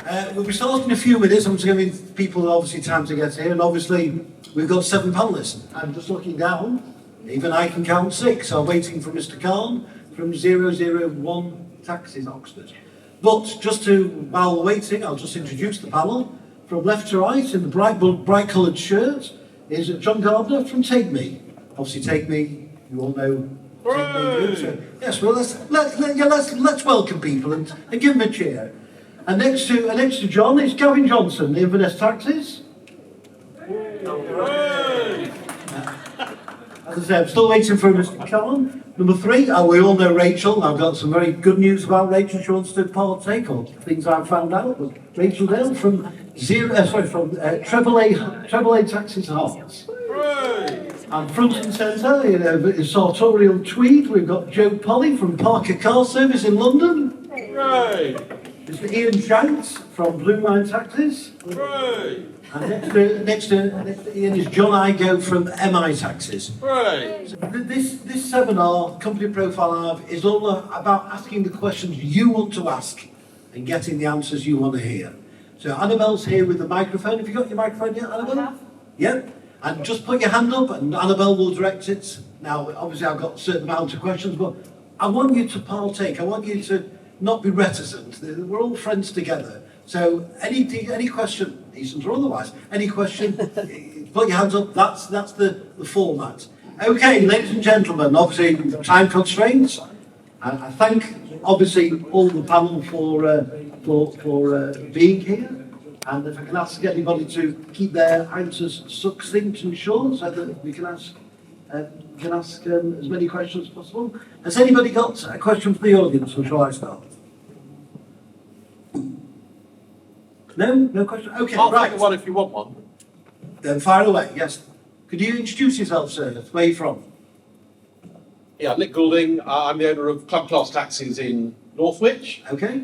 We'll be starting in a few minutes. I'm just giving people obviously time to get here, and obviously we've got 7 panellists. I'm just looking down, even I can count 6. I'm waiting for Mr. Khan from 001 Taxis, Oxford. But just to, while we're waiting, I'll just introduce the panel. From left to right, in the bright coloured shirt, is John Gardner from Take Me. Obviously, Take Me, you all know. Take Me, so, yes, well, let's welcome people and give them a cheer. And next to John is Gavin Johnson, the Inverness Taxis. As I said, I'm still waiting for Mr. Khan. Number 3, we all know Rachel. I've got some very good news about Rachel. She wants to partake, or things I've found out. But Rachel Dale from Treble A Taxis Hearts. And front and centre, is sartorial tweed. We've got Joe Polly from Parker Car Service in London. Mr. Ian Shanks from Blue Line Taxis. And next to Ian is John Igo from MI Taxis. So this seminar, Company Profile Live, is all about asking the questions you want to ask and getting the answers you want to hear. So Annabelle's here with the microphone. Have you got your microphone yet, Annabelle? Yeah? And just put your hand up and Annabelle will direct it. Now, obviously I've got a certain amount of questions, but I want you to partake. I want you to not be reticent. We're all friends together. So any question, decent or otherwise, any question, put your hands up. That's the format. Okay, ladies and gentlemen, obviously time constraints. I thank obviously all the panel for being here. And if I can ask anybody to keep their answers succinct and short, so that we can ask as many questions as possible. Has anybody got a question for the audience, or shall I start? No question? Okay, I'll right. take one if you want one. Then fire away, yes. Could you introduce yourself, sir? Where are you from? Yeah, Nick Goulding. I'm the owner of Club Class Taxis in Northwich. Okay.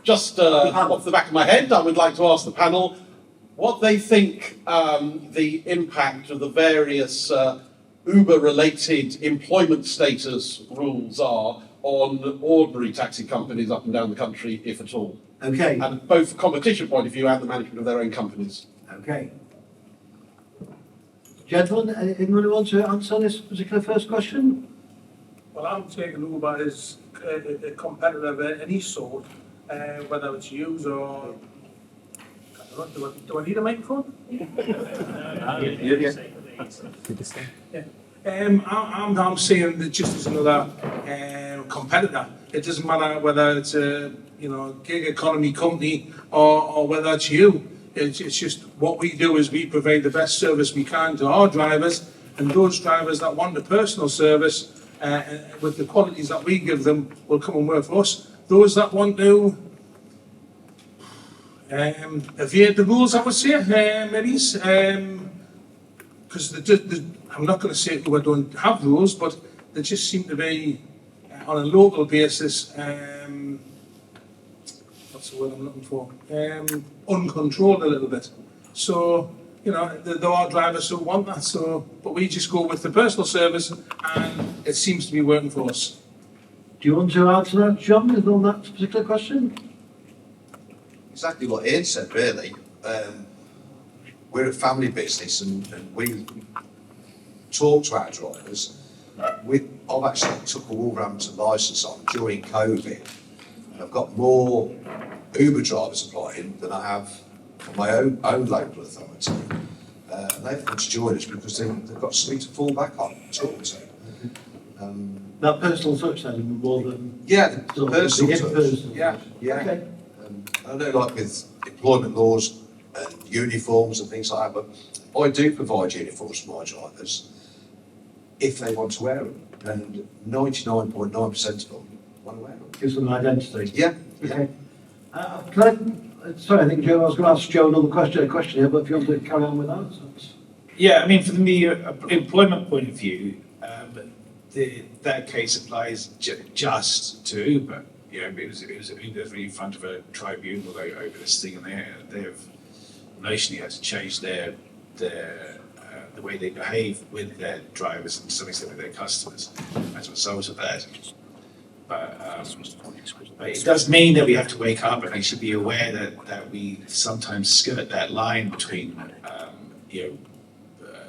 Just off the back of my head, I would like to ask the panel what they think the impact of the various Uber-related employment status rules are on ordinary taxi companies up and down the country, if at all. Okay. And both the competition point of view and the management of their own companies. Okay. Gentlemen, anyone want to answer this particular first question? Well, I'm taking Uber as a competitor of any sort, whether it's used or... Do I need a microphone? I'm seeing that just as another competitor. It doesn't matter whether it's a gig economy company or whether it's you. It's just what we do is we provide the best service we can to our drivers, and those drivers that want the personal service with the qualities that we give them will come and work for us. Those that want to evade the rules, I would say, because I'm not going to say we don't have rules, but they just seem to be on a local basis. What's the word I'm looking for? Uncontrolled a little bit. So there are drivers who want that. So, but we just go with the personal service, and it seems to be working for us. Do you want to answer that, John, on that particular question? Exactly what Ian said, really. We're a family business, and we talk to our drivers. I've actually took a Wolverhampton licence on during COVID, and I've got more Uber drivers applying than I have for my own local authority. They've come to join us because they've got something to fall back on and talk to. That personal touch then, more than... Yeah, the personal touch. Yeah. Okay. I know, like with employment laws and uniforms and things like that, but I do provide uniforms for my drivers if they want to wear them, and 99.9% of them want to wear them. Gives them an identity. Yeah. Okay. Sorry, I think Joe, I was going to ask Joe another question here, but if you want to carry on with that. Yeah, I mean, from the employment point of view, that case applies just to Uber. It was Uber in front of a tribunal over this thing, and they've notionally had to change the way they behave with their drivers and to some extent with their customers as a result of that. But it does mean that we have to wake up and actually be aware that we sometimes skirt that line between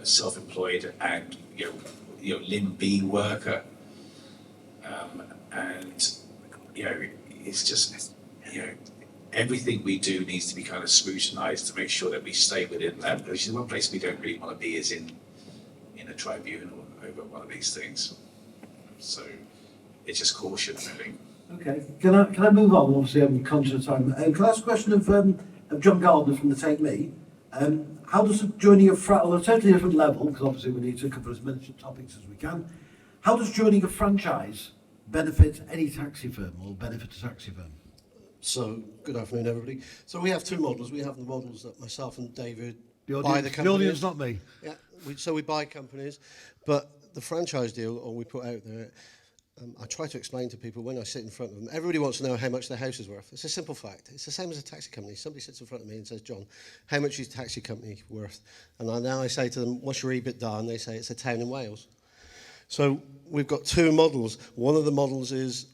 self-employed and limb B worker, and it's just everything we do needs to be kind of scrutinised to make sure that we stay within that. Which is one place we don't really want to be is in a tribunal over one of these things. So it's just caution, really. Okay, can I move on? Obviously, I'm conscious of time. Can I ask a question of John Gardner from the Take Me? How does joining on a totally different level, because obviously we need to cover as many topics as we can, how does joining a franchise benefit any taxi firm or benefit a taxi firm? So, good afternoon, everybody. So we have two models. We have the models that myself and David The buy the companies. the audience, not me. Yeah, so we buy companies, but the franchise deal, or we put out there, I try to explain to people when I sit in front of them, everybody wants to know how much their house is worth. It's a simple fact. It's the same as a taxi company. Somebody sits in front of me and says, John, how much is your taxi company worth? And now I say to them, what's your EBITDA? And they say, it's a town in Wales. So we've got two models. One of the models is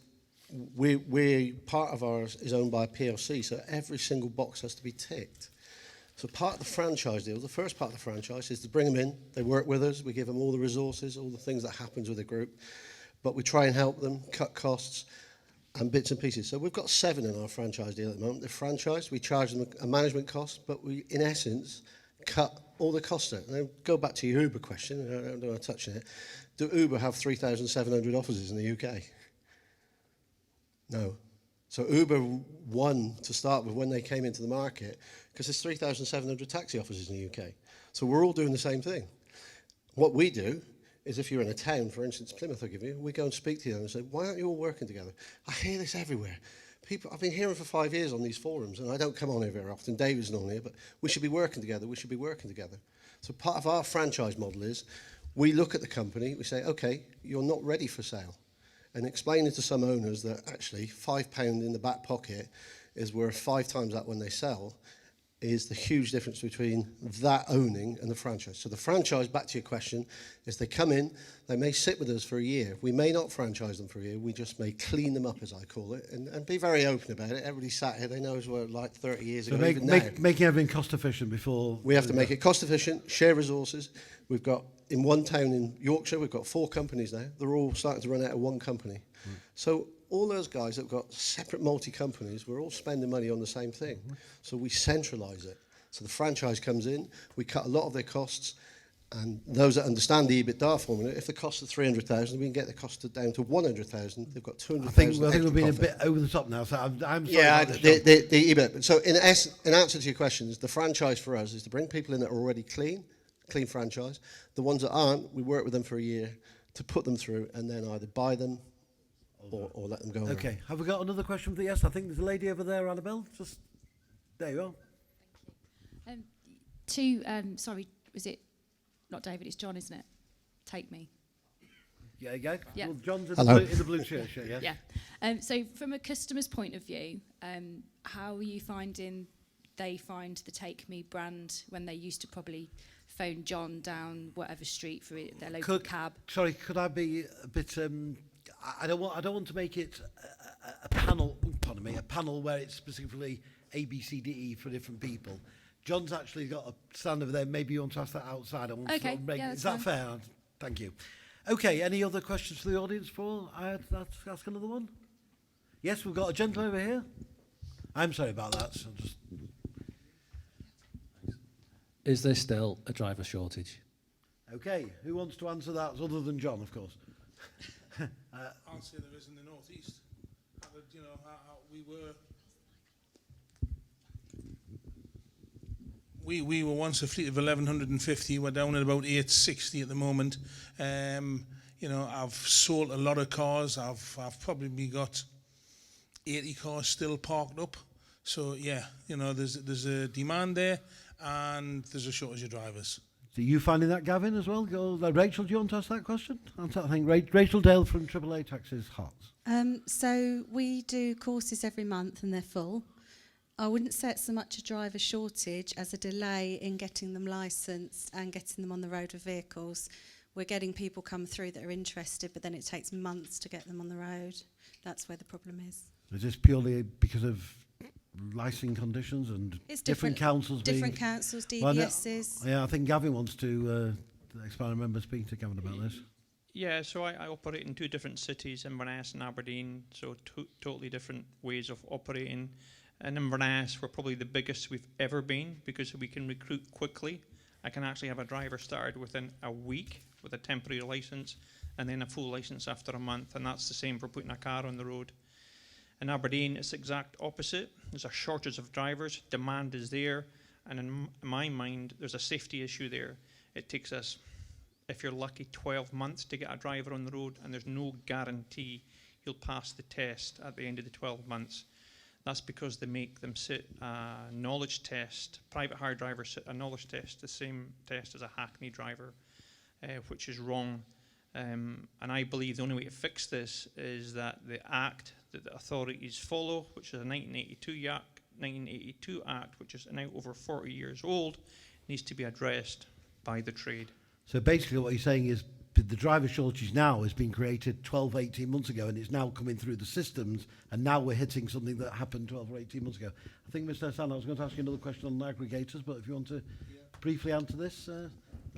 we part of ours is owned by a PLC, so every single box has to be ticked. So part of the franchise deal, the first part of the franchise is to bring them in, they work with us, we give them all the resources, all the things that happens with the group, but we try and help them cut costs and bits and pieces. So we've got 7 in our franchise deal at the moment. They're franchised, we charge them a management cost, but we, in essence, cut all the costs out. Now, go back to your Uber question, I don't want to touch on it. Do Uber have 3,700 offices in the UK? No. So Uber won to start with when they came into the market because there's 3,700 taxi offices in the UK. So we're all doing the same thing. What we do is if you're in a town, for instance, Plymouth I'll give you, we go and speak to you and say, why aren't you all working together? I hear this everywhere. People, I've been hearing for 5 years on these forums, and I don't come on here very often, David's not on here, but we should be working together, we should be working together. So part of our franchise model is, we look at the company, we say, okay, you're not ready for sale. And explaining to some owners that actually £5 in the back pocket is worth 5 times that when they sell, is the huge difference between that owning and the franchise. So the franchise, back to your question, is they come in, they may sit with us for a year. We may not franchise them for a year, we just may clean them up, as I call it, and be very open about it. Everybody sat here, they know as well, like 30 years ago, even now. Making everything cost efficient before... We have to make it cost efficient, share resources. We've got, in one town in Yorkshire, we've got 4 companies now. They're all starting to run out of one company. So all those guys that have got separate multi-companies, we're all spending money on the same thing. So we centralise it. So the franchise comes in, we cut a lot of their costs, and those that understand the EBITDA formula, if the cost is 300,000, we can get the cost down to 100,000. They've got 200,000. I think we're being a bit over the top now, so I'm sorry. Yeah, the EBITDA. So in answer to your questions, the franchise for us is to bring people in that are already clean franchise. The ones that aren't, we work with them for a year to put them through, and then either buy them or let them go. Okay, have we got another question for the yes? I think there's a lady over there, Annabelle. Just there you are. Sorry, was it not David? It's John, isn't it? Take Me. Yeah, you go. Yeah. Well, John's in the blue shirt, yeah. Yeah. So from a customer's point of view, how are you finding they find the Take Me brand when they used to probably phone John down whatever street for their local cab? Sorry, could I be a bit? I don't want to make it a panel. Pardon me, a panel where it's specifically A, B, C, D, E for different people. John's actually got a stand over there. Maybe you want to ask that outside. Okay, yeah, is that fair? Thank you. Okay, any other questions for the audience before I ask another one? Yes, we've got a gentleman over here. I'm sorry about that. So just... Is there still a driver shortage? Okay, who wants to answer that other than John, of course? I'll say there is in the northeast. You know, we were once a fleet of 1,150. We're down at about 860 at the moment. You know, I've sold a lot of cars. I've probably got 80 cars still parked up. So yeah, you know, there's a demand there, and there's a shortage of drivers. So you finding that, Gavin, as well? Rachel, do you want to ask that question? I think Rachel Dale from AAA Taxis Hearts. So we do courses every month and they're full. I wouldn't say it's so much a driver shortage as a delay in getting them licensed and getting them on the road with vehicles. we're getting people come through that are interested, but then it takes months to get them on the road. That's where the problem is. Is this purely because of licensing conditions and It's different councils different being... councils, Well, DBSs. yeah, I think Gavin wants to explain. I remember speaking to Gavin about this. Yeah, so I operate in 2 different cities, Inverness and Aberdeen, so totally different ways of operating. In Inverness, we're probably the biggest we've ever been because we can recruit quickly. I can actually have a driver started within a week with a temporary license and then a full license after a month, and that's the same for putting a car on the road. In Aberdeen, it's the exact opposite. There's a shortage of drivers, demand is there, and in my mind, there's a safety issue there. It takes us, if you're lucky, 12 months to get a driver on the road, and there's no guarantee you'll pass the test at the end of the 12 months. That's because they make them sit a knowledge test. Private hire drivers sit a knowledge test, the same test as a Hackney driver, which is wrong. And I believe the only way to fix this is that the act that the authorities follow, which is a 1982 act, which is now over 40 years old, needs to be addressed by the trade. So basically what you're saying is the driver shortage now has been created 12, 18 months ago, and it's now coming through the systems, and now we're hitting something that happened 12 or 18 months ago. I think, Mr. Hassan, I was going to ask you another question on aggregators, but if you want to briefly answer this.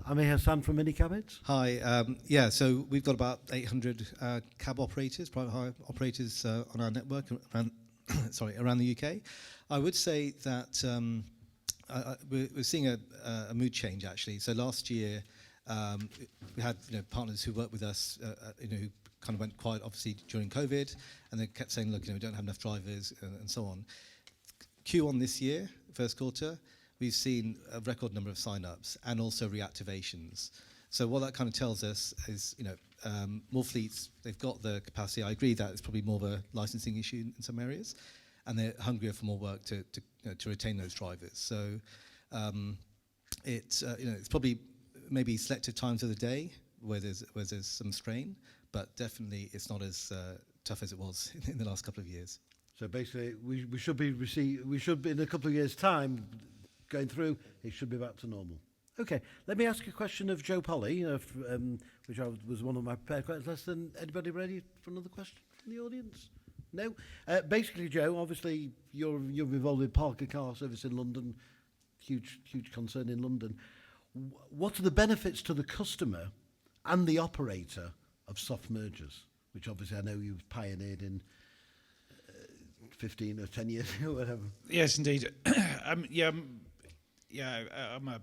Amir Hassan from Minicabits. Hi, so we've got about 800 cab operators, private hire operators on our network around, around the UK. I would say that we're seeing a mood change, actually. So last year, we had partners who worked with us, who kind of went quiet, obviously, during COVID, and they kept saying, look, we don't have enough drivers, and so on. Q1 this year, first quarter, we've seen a record number of sign-ups and also reactivations. So what that kind of tells us is, more fleets, they've got the capacity. I agree that it's probably more of a licensing issue in some areas, and they're hungrier for more work to retain those drivers. So it's probably maybe selective times of the day where there's some strain, but definitely it's not as tough as it was in the last couple of years. So basically, we should be in a couple of years' time going through. It should be back to normal. Okay, let me ask a question of Joe Polly, which was one of my prepared questions. Anybody ready for another question from the audience? No. Basically, Joe, obviously you're involved with Parker Car Service in London, huge concern in London. What are the benefits to the customer and the operator of soft mergers, which obviously I know you've pioneered in 15 or 10 years ago, whatever? Yes, indeed.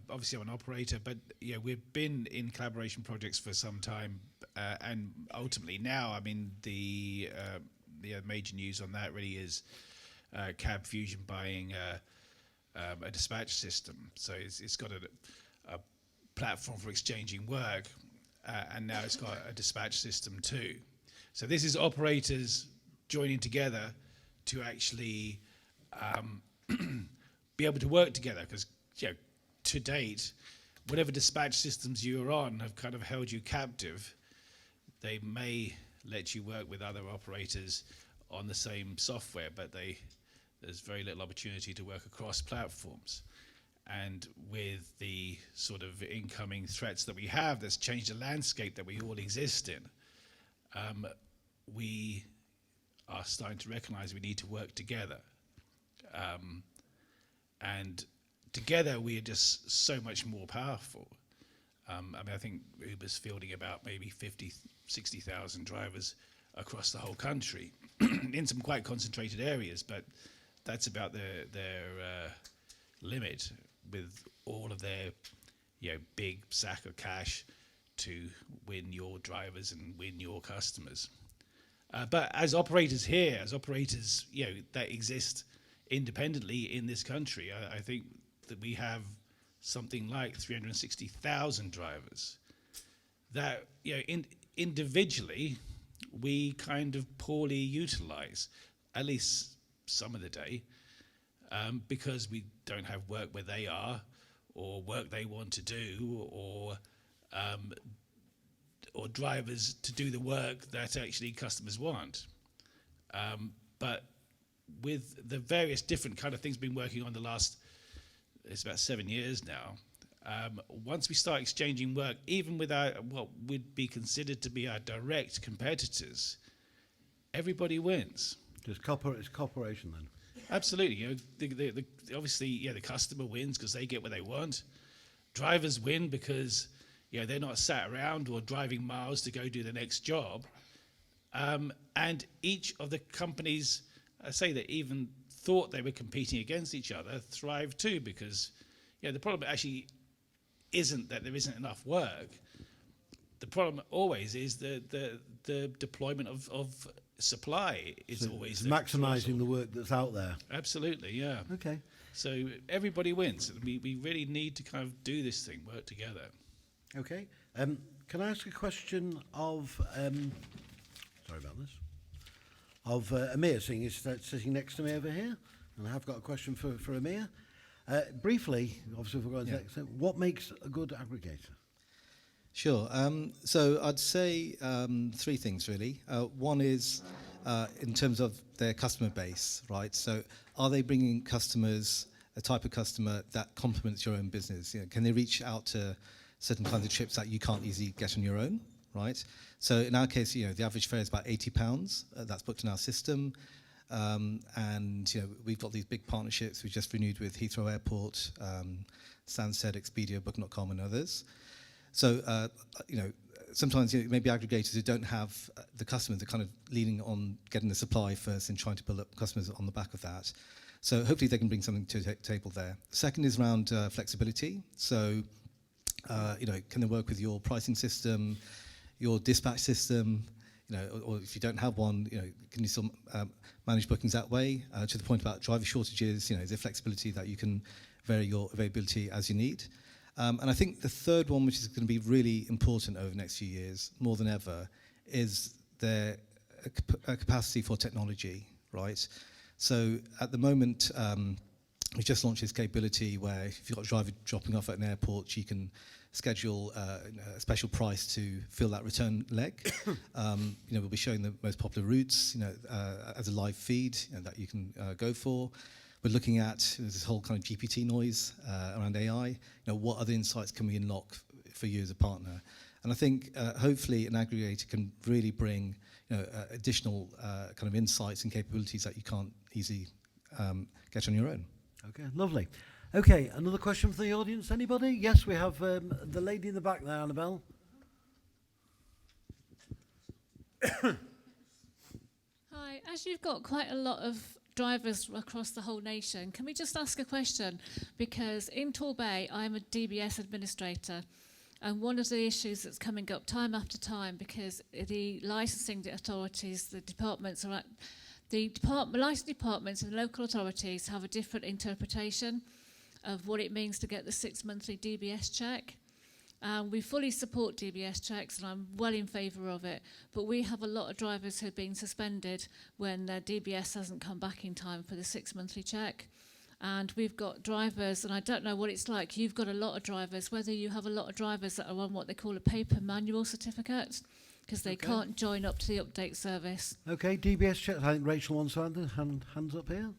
Obviously I'm an operator, but we've been in collaboration projects for some time, and ultimately now, I mean, the major news on that really is Cab Fusion buying a dispatch system. So it's got a platform for exchanging work, and now it's got a dispatch system too. So this is operators joining together to actually be able to work together, because to date, whatever dispatch systems you're on have kind of held you captive. They may let you work with other operators on the same software, but there's very little opportunity to work across platforms. And with the sort of incoming threats that we have, that's changed the landscape that we all exist in, we are starting to recognize we need to work together. And together we are just so much more powerful. I think Uber's fielding about maybe 50, 60,000 drivers across the whole country in some quite concentrated areas, but that's about their limit, with all of their big sack of cash to win your drivers and win your customers. But as operators that exist independently in this country, I think that we have something like 360,000 drivers that individually we kind of poorly utilize, at least some of the day, because we don't have work where they are, or work they want to do, or drivers to do the work that actually customers want. But with the various different kind of things we've been working on it's about 7 years now, Once we start exchanging work, even with what would be considered to be our direct competitors, everybody wins. It's cooperation then. Absolutely. You know, obviously, the customer wins because they get what they want. Drivers win because they're not sat around or driving miles to go do the next job. And each of the companies, I say that even thought they were competing against each other, thrive too, because the problem actually isn't that there isn't enough work. The problem always is the deployment of supply is always maximising the work that's out there. Absolutely, yeah. Okay. So everybody wins. We really need to kind of do this thing, work together. Okay. Can I ask a question of sorry about this. Of Amir, seeing he's sitting next to me over here, and I have got a question for Amir. Briefly, obviously, if we're going to next, what makes a good aggregator? Sure. So I'd say three things really. One is in terms of their customer base, right? So are they bringing customers, a type of customer that complements your own business? Can they reach out to certain kinds of trips that you can't easily get on your own, right? So in our case, the average fare is about £80. That's booked in our system. And we've got these big partnerships. We just renewed with Heathrow Airport, Stansted, Expedia, Booking.com, and others. So, sometimes maybe aggregators who don't have the customers are kind of leaning on getting the supply first and trying to build up customers on the back of that. So hopefully they can bring something to the table there. Second is around flexibility. So, can they work with your pricing system, your dispatch system, or if you don't have one, can you still manage bookings that way? To the point about driver shortages, is there flexibility that you can vary your availability as you need? And I think the third one, which is going to be really important over the next few years, more than ever, is their capacity for technology, right? So at the moment, we just launched this capability where if you've got a driver dropping off at an airport, you can schedule a special price to fill that return leg. We'll be showing the most popular routes, as a live feed that you can go for. We're looking at this whole kind of GPT noise around AI. What other insights can we unlock for you as a partner? And I think hopefully an aggregator can really bring additional kind of insights and capabilities that you can't easily get on your own. Okay, lovely. Okay, another question from the audience. Anybody? Yes, we have the lady in the back there, Annabelle. Hi, as you've got quite a lot of drivers across the whole nation, can we just ask a question? Because in Torbay, I'm a DBS administrator, and one of the issues that's coming up time after time, because the licensing authorities, the departments are at licensing departments and local authorities have a different interpretation of what it means to get the 6 monthly DBS check. We fully support DBS checks, and I'm well in favour of it, but we have a lot of drivers who've been suspended when their DBS hasn't come back in time for the 6 monthly check. And we've got drivers, and I don't know what it's like, you've got a lot of drivers, whether you have a lot of drivers that are on what they call a paper manual certificate, because they can't join up to the update service. Okay, DBS check. I think Rachel wants hands up here.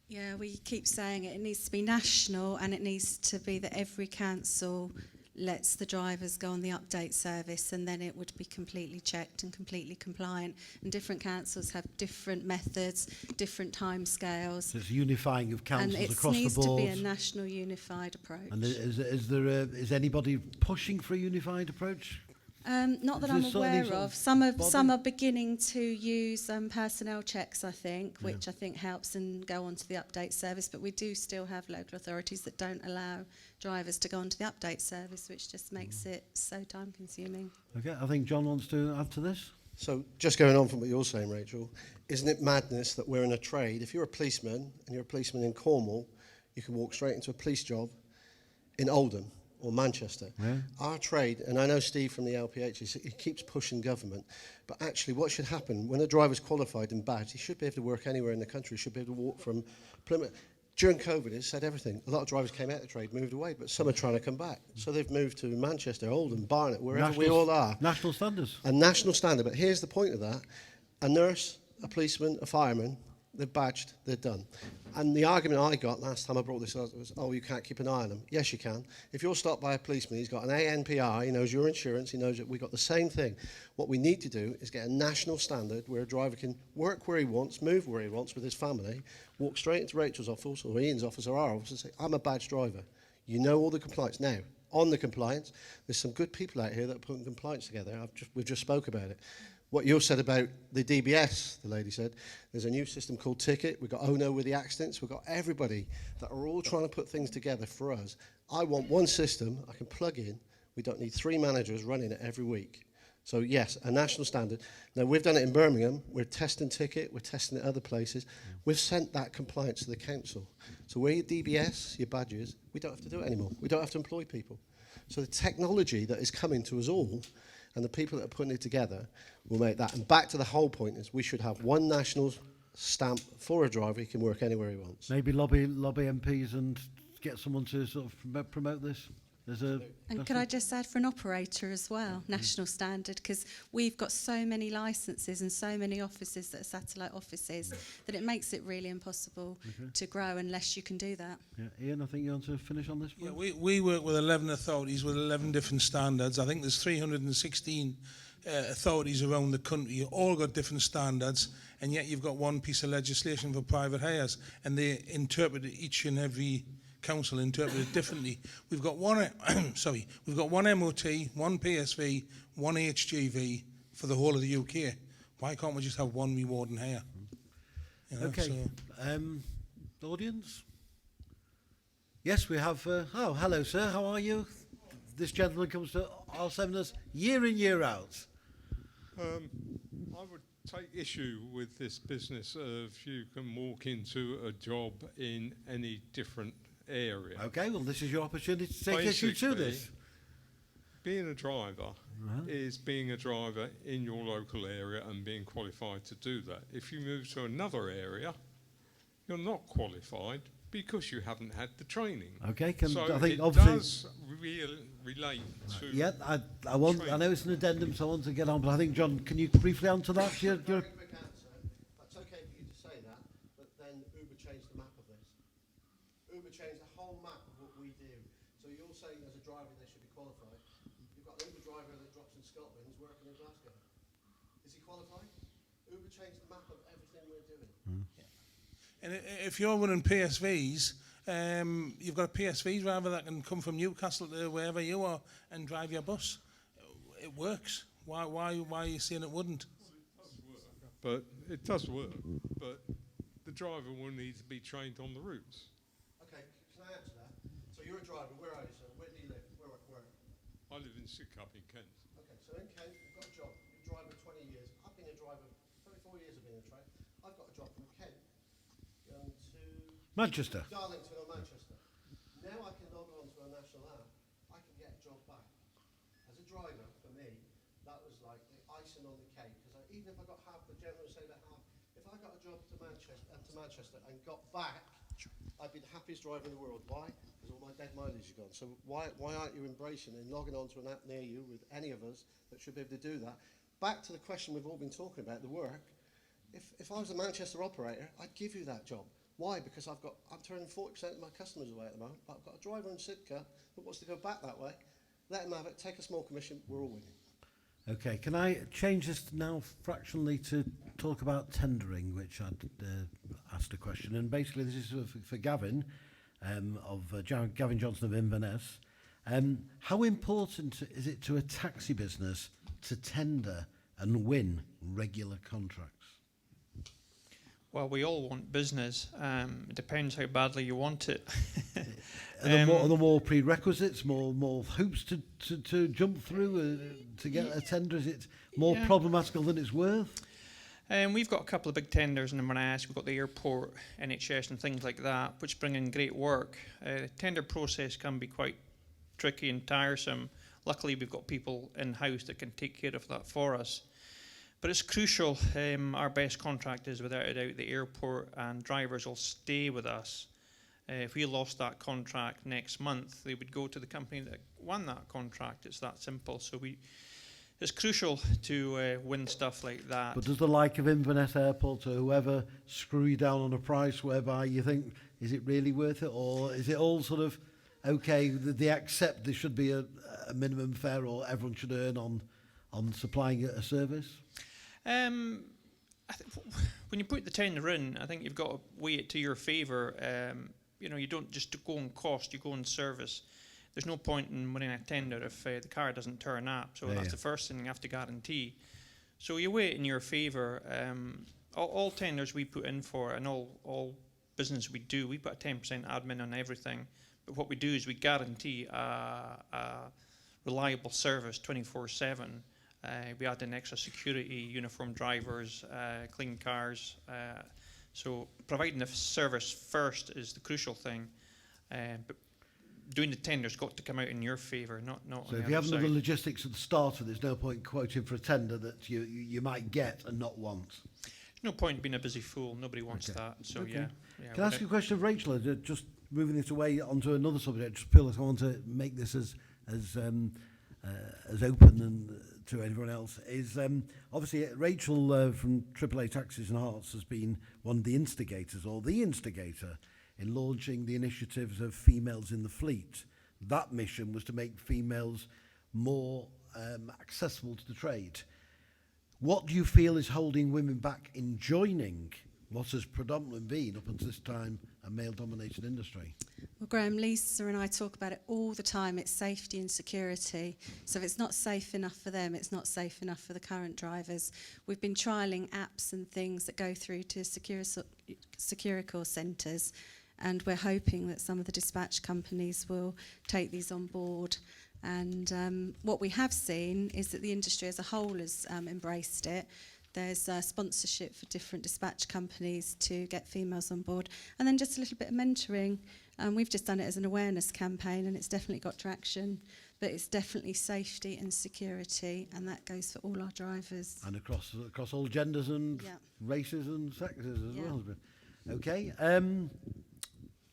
Yeah, we keep saying it needs to be national, and it needs to be that every council lets the drivers go on the update service, and then it would be completely checked and completely compliant. And different councils have different methods, different timescales. So it's unifying of councils across the board. And it needs to be a national unified approach. And is anybody pushing for a unified approach? Not that I'm aware of. Some are beginning to use personnel checks, I think, which I think helps and go onto the update service. But we do still have local authorities that don't allow drivers to go onto the update service, which just makes it so time-consuming. Okay, I think John wants to add to this. So just going on from what you're saying, Rachel, isn't it madness that we're in a trade? If you're a policeman and you're a policeman in Cornwall, you can walk straight into a police job in Oldham or Manchester. Yeah. Our trade, and I know Steve from the LPH, he keeps pushing government, but actually what should happen, when a driver's qualified and badged, he should be able to work anywhere in the country, he should be able to walk from Plymouth. During COVID, it said everything. A lot of drivers came out of the trade, moved away, but some are trying to come back. So they've moved to Manchester, Oldham, Barnet, wherever we all are. National standards. A national standard, but here's the point of that. A nurse, a policeman, a fireman, they're badged, they're done. And the argument I got last time I brought this up was, oh, you can't keep an eye on them. Yes, you can. If you're stopped by a policeman, he's got an ANPR, he knows your insurance, he knows that we've got the same thing. What we need to do is get a national standard where a driver can work where he wants, move where he wants with his family, walk straight into Rachel's office or Ian's office or our office and say, I'm a badged driver. You know all the compliance. Now, on the compliance, there's some good people out here that are putting compliance together. We've just spoke about it. What you said about the DBS, the lady said, there's a new system called Ticket. We've got ONO with the accidents. We've got everybody that are all trying to put things together for us. I want one system I can plug in. We don't need 3 managers running it every week. So yes, a national standard. Now we've done it in Birmingham. We're testing Ticket. We're testing it other places. We've sent that compliance to the council. So where your DBS, your badges, we don't have to do it anymore. We don't have to employ people. So the technology that is coming to us all and the people that are putting it together will make that. And back to the whole point is we should have one national stamp for a driver. He can work anywhere he wants. Maybe lobby MPs and get someone to sort of promote this. And could I just add for an operator as well, national standard, because we've got so many licences and so many offices that are satellite offices that it makes it really impossible to grow unless you can do that. Yeah. Ian, I think you want to finish on this one? Yeah, we work with 11 authorities with 11 different standards. I think there's 316 authorities around the country. You've all got different standards, and yet you've got one piece of legislation for private hires, and they interpret it, each and every council interpret it differently. We've got one we've got one MOT, one PSV, one HGV for the whole of the UK. Why can't we just have one reward and hire? You know, okay. The audience? Yes, we have. Oh, hello, sir. How are you? This gentleman comes to our seminars year in, year out. I would take issue with this business of you can walk into a job in any different area. Okay, well, this is your opportunity to take issue to this. Being a driver is being a driver in your local area and being qualified to do that. If you move to another area, you're not qualified because you haven't had the training. Okay, so I think it obviously does relate to. Yeah, I want. I know it's an addendum, so I want to get on. But I think, John, can you briefly answer that? That's okay for you to say that, but then Uber changed the map of this. Uber changed the whole map of what we do. So you're saying as a driver they should be qualified. You've got an Uber driver that drops in Scotland who's working in Glasgow. Is he qualified? Uber changed the map of everything we're doing. And if you're running PSVs, you've got a PSV driver that can come from Newcastle to wherever you are and drive your bus. It works. Why are you saying it wouldn't? But it does work. But the driver will need to be trained on the routes. Okay, can I answer that? So you're a driver. Where are you, sir? Where do you live? Where? I live in Sidcup in Kent. Okay, so in Kent, you've got a job. You're a driver 20 years. I've been a driver 34 years. I've been a trade. I've got a job from Kent going to Manchester. Darlington or Manchester. Now I can log on to a national app. I can get a job back. As a driver, for me, that was like the icing on the cake. Because even if I got half, the gentleman say that half, if I got a job to Manchester and got back, I'd be the happiest driver in the world. Why? Because all my dead mileage is gone. So why aren't you embracing and logging on to an app near you with any of us that should be able to do that? Back to the question we've all been talking about, the work. If I was a Manchester operator, I'd give you that job. Why? Because I'm turning 40% of my customers away at the moment, but I've got a driver in Sitka that wants to go back that way. Let him have it, take a small commission, we're all winning. Okay, can I change this now fractionally to talk about tendering, which I'd asked a question, and basically this is for Gavin, Gavin Johnson of Inverness. How important is it to a taxi business to tender and win regular contracts? Well, we all want business. It depends how badly you want it. Are there more prerequisites, more hoops to jump through to get a tender? Is it more problematical than it's worth? We've got a couple of big tenders in Inverness. We've got the airport, NHS and things like that, which bring in great work. The tender process can be quite tricky and tiresome. Luckily, we've got people in-house that can take care of that for us. But it's crucial. Our best contract is, without a doubt, the airport, and drivers will stay with us. If we lost that contract next month, they would go to the company that won that contract. It's that simple. So It's crucial to win stuff like that. But does the like of Inverness Airport or whoever screw you down on a price whereby you think, is it really worth it? Or is it all sort of, okay, they accept there should be a minimum fare or everyone should earn on supplying a service? When you put the tender in, I think you've got to weigh it to your favour. You don't just go on cost, you go on service. There's no point in winning a tender if the car doesn't turn up. So that's the first thing you have to guarantee. So you weigh it in your favour. All tenders we put in for and all business we do, we put a 10% admin on everything. But what we do is we guarantee a reliable service 24/7. We add in extra security, uniformed drivers, clean cars. So providing the service first is the crucial thing. But doing the tender's got to come out in your favour, not so on if the you other haven't done the side. logistics at the start, there's no point quoting for a tender that you might get and not want. No point being a busy fool. Nobody wants that. So Okay. yeah. Can I ask you a question of Rachel? Just moving this away onto another subject. Just feel like I want to make this as open and to everyone else. Is obviously Rachel from AAA Taxis and Hearts has been one of the instigators or the instigator in launching the initiatives of females in the fleet. That mission was to make females more accessible to the trade. What do you feel is holding women back in joining what has predominantly been, up until this time, a male-dominated industry? Well, Graham, Lisa and I talk about it all the time. It's safety and security. So if it's not safe enough for them, it's not safe enough for the current drivers. We've been trialling apps and things that go through to Securicor centres, and we're hoping that some of the dispatch companies will take these on board. And what we have seen is that the industry as a whole has embraced it. There's sponsorship for different dispatch companies to get females on board. And then just a little bit of mentoring. We've just done it as an awareness campaign, and it's definitely got traction. But it's definitely safety and security, and that goes for all our drivers. And across all genders and races and sexes as well. Okay.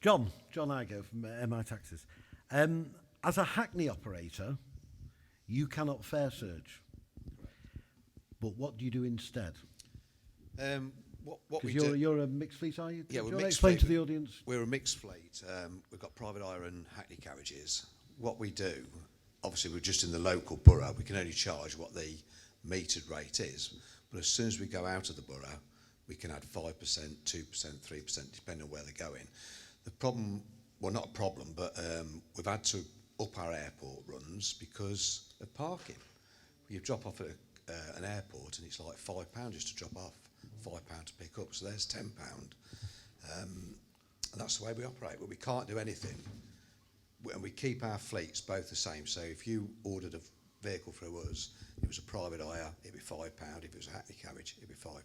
John Igo from MI Taxis. As a Hackney operator, you cannot fare surge. But what do you do instead? What we you're, do, you're a mixed fleet, are you? Yeah, Do we're you wanna mixed explain fleet. to the audience? We're a mixed fleet. We've got private hire and Hackney carriages. What we do, obviously we're just in the local borough, we can only charge what the metered rate is. But as soon as we go out of the borough, we can add 5%, 2%, 3%, depending on where they're going. The problem, well, not a problem, but we've had to up our airport runs because of parking. You drop off at an airport and it's like £5 just to drop off, £5 to pick up, so there's £10. And that's the way we operate, but we can't do anything. And we keep our fleets both the same, so if you ordered a vehicle through us, it was a private hire, it'd be £5. If it was a Hackney carriage, it'd be £5.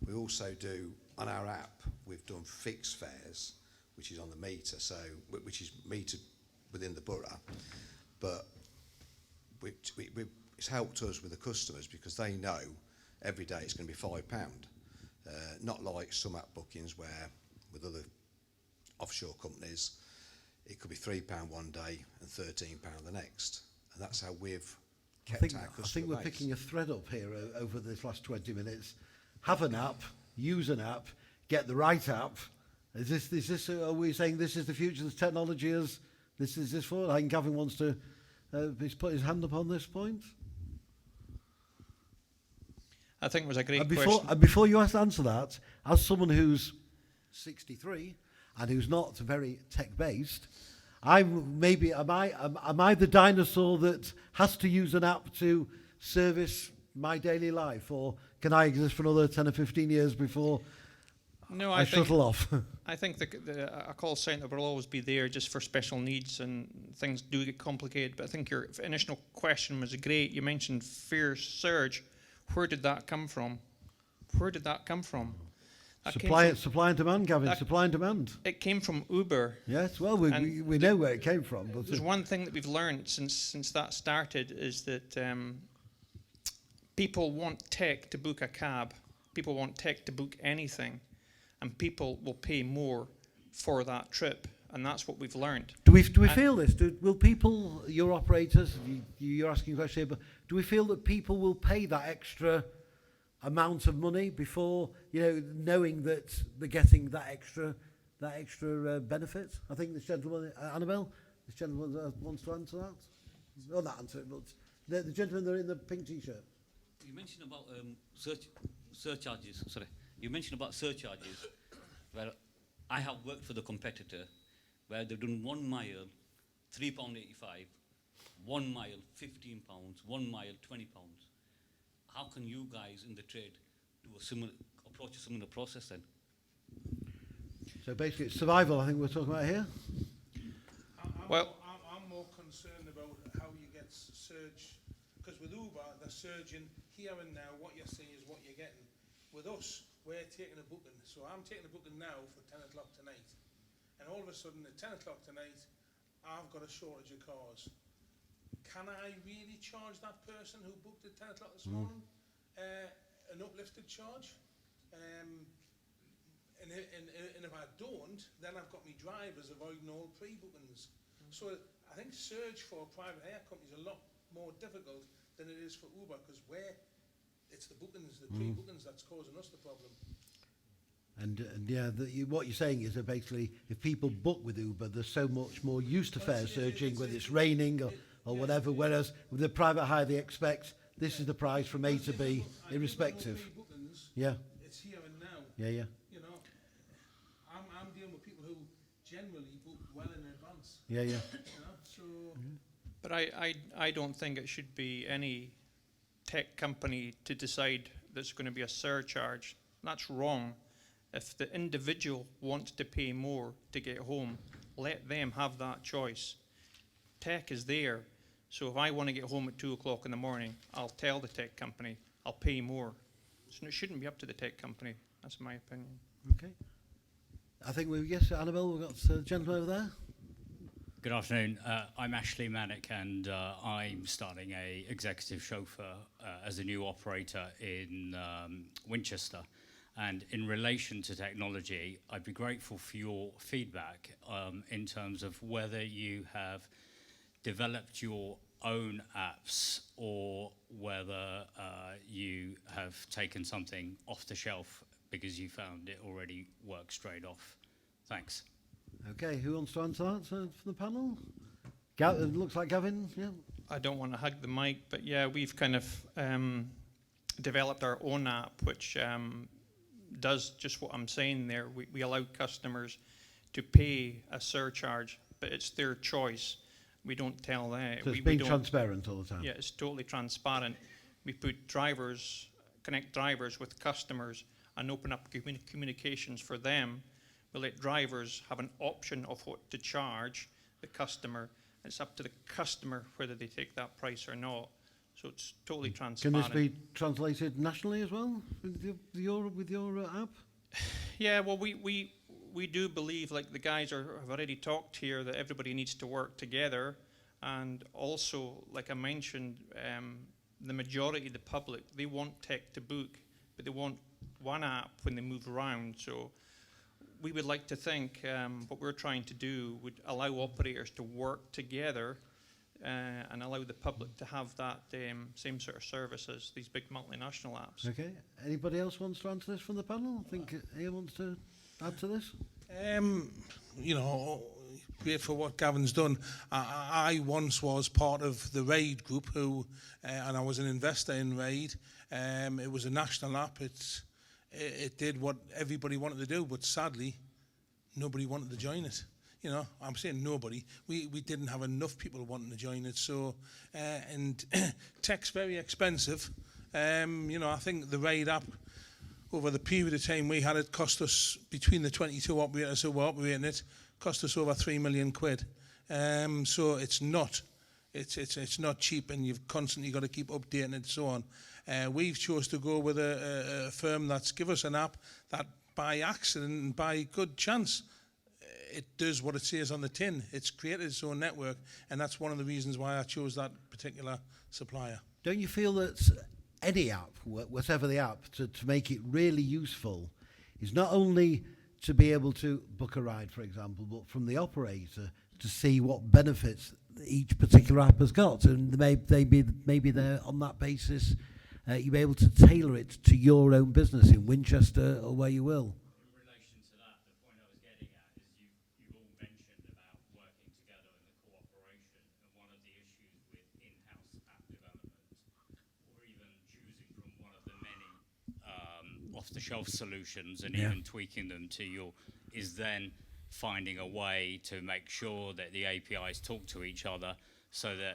We also do, on our app, we've done fixed fares, which is on the meter, so which is metered within the borough, but it's helped us with the customers because they know every day it's going to be £5. Not like some app bookings where with other offshore companies it could be £3 one day and £13 the next, and that's how we've kept our customer I think we're base. picking a thread up here over this last 20 minutes. Have an app, use an app, get the right app. Is this? Are we saying this is the future? This technology is this for? I think Gavin wants to. He's put his hand up on this point. I think it was a great Before, question. and before you answer that, as someone who's 63 and who's not very tech-based, am I the dinosaur that has to use an app to service my daily life, or can I exist for another 10 or 15 years before I shuttle off? I think a call centre will always be there just for special needs, and things do get complicated. But I think your initial question was great. You mentioned fare surge. Where did that come from? Supply and demand, Gavin. Supply and demand. It came from Uber. Yes, well, we know where it came from. But there's one thing that we've learned since that started is that people want tech to book a cab. People want tech to book anything, and people will pay more for that trip. And that's what we've learned. Do we feel this? Will people, your operators, you're asking a question here, but do we feel that people will pay that extra amount of money before, knowing that they're getting that extra benefit? I think this gentleman, Annabelle, this gentleman wants to answer that. Well, not answer it, but the gentleman there in the pink t-shirt. You mentioned about surcharges. Sorry, you mentioned about surcharges. Where I have worked for the competitor, where they've done 1 mile, £3.85, 1 mile, £15, 1 mile, £20. How can you guys in the trade approach a similar process then? So basically, it's survival. I think we're talking about here. I'm more concerned about how you get surge, because with Uber, they're surging here and now. What you're seeing is what you're getting. With us, we're taking a booking. So I'm taking a booking now for 10 o'clock tonight. And all of a sudden, at 10 o'clock tonight, I've got a shortage of cars. Can I really charge that person who booked at 10 o'clock this morning an uplifted charge? And if I don't, then I've got me drivers avoiding all pre-bookings. So I think surge for private hire companies is a lot more difficult than it is for Uber, because it's the bookings, the pre-bookings that's causing us the problem. And what you're saying is that basically, if people book with Uber, they're so much more used to fare surging, whether it's raining or whatever. Whereas with the private hire, they expect this is the price from A to B, irrespective. Yeah. It's here and now. Yeah. You know, I'm dealing with people who generally book well in advance. Yeah. You know, so. But I don't think it should be any tech company to decide there's going to be a surcharge. That's wrong. If the individual wants to pay more to get home, let them have that choice. Tech is there, so if I want to get home at 2 o'clock in the morning, I'll tell the tech company I'll pay more. So it shouldn't be up to the tech company. That's my opinion. Okay. I think yes, Annabelle, we've got the gentleman over there. Good afternoon. I'm Ashley Manick, and I'm starting a executive chauffeur as a new operator in Winchester. And in relation to technology, I'd be grateful for your feedback in terms of whether you have developed your own apps or whether you have taken something off the shelf because you found it already works straight off. Thanks. Okay, who wants to answer that from the panel? It looks like Gavin, yeah. I don't want to hug the mic, but yeah, we've kind of developed our own app, which does just what I'm saying there. We allow customers to pay a surcharge, but it's their choice. We don't tell them. So it's being transparent all the time. Yeah, it's totally transparent. We put connect drivers with customers and open up communications for them. We let drivers have an option of what to charge the customer. It's up to the customer whether they take that price or not. So it's totally transparent. Can this be translated nationally as well with your app? Yeah, well, we do believe, like the guys have already talked here, that everybody needs to work together. And also, like I mentioned, the majority of the public, they want tech to book, but they want one app when they move around. So we would like to think what we're trying to do would allow operators to work together and allow the public to have that same sort of service as these big multinational apps. Okay. Anybody else wants to answer this from the panel? I think anyone wants to add to this? You know, great for what Gavin's done. I once was part of the RAID group and I was an investor in RAID. It was a national app. It did what everybody wanted to do, but sadly, nobody wanted to join it. You know, I'm saying nobody. We didn't have enough people wanting to join it. So, and tech's very expensive. You know, I think the RAID app, over the period of time we had it, cost us, between the 22 operators who were operating it, cost us over 3 million quid. So it's not cheap, and you've constantly got to keep updating it and so on. We've chose to go with a firm that's give us an app that by accident and by good chance, it does what it says on the tin. It's created its own network, and that's one of the reasons why I chose that particular supplier. Don't you feel that any app, whatever the app, to make it really useful, is not only to be able to book a ride, for example, but from the operator to see what benefits each particular app has got, and maybe they're on that basis. You'll be able to tailor it to your own business in Winchester or where you will. In relation to that, the point I was getting at is you've all mentioned about working together and the cooperation, and one of the issues with in-house app development, or even choosing from one of the many off-the-shelf solutions and even tweaking them to your, is then finding a way to make sure that the APIs talk to each other so that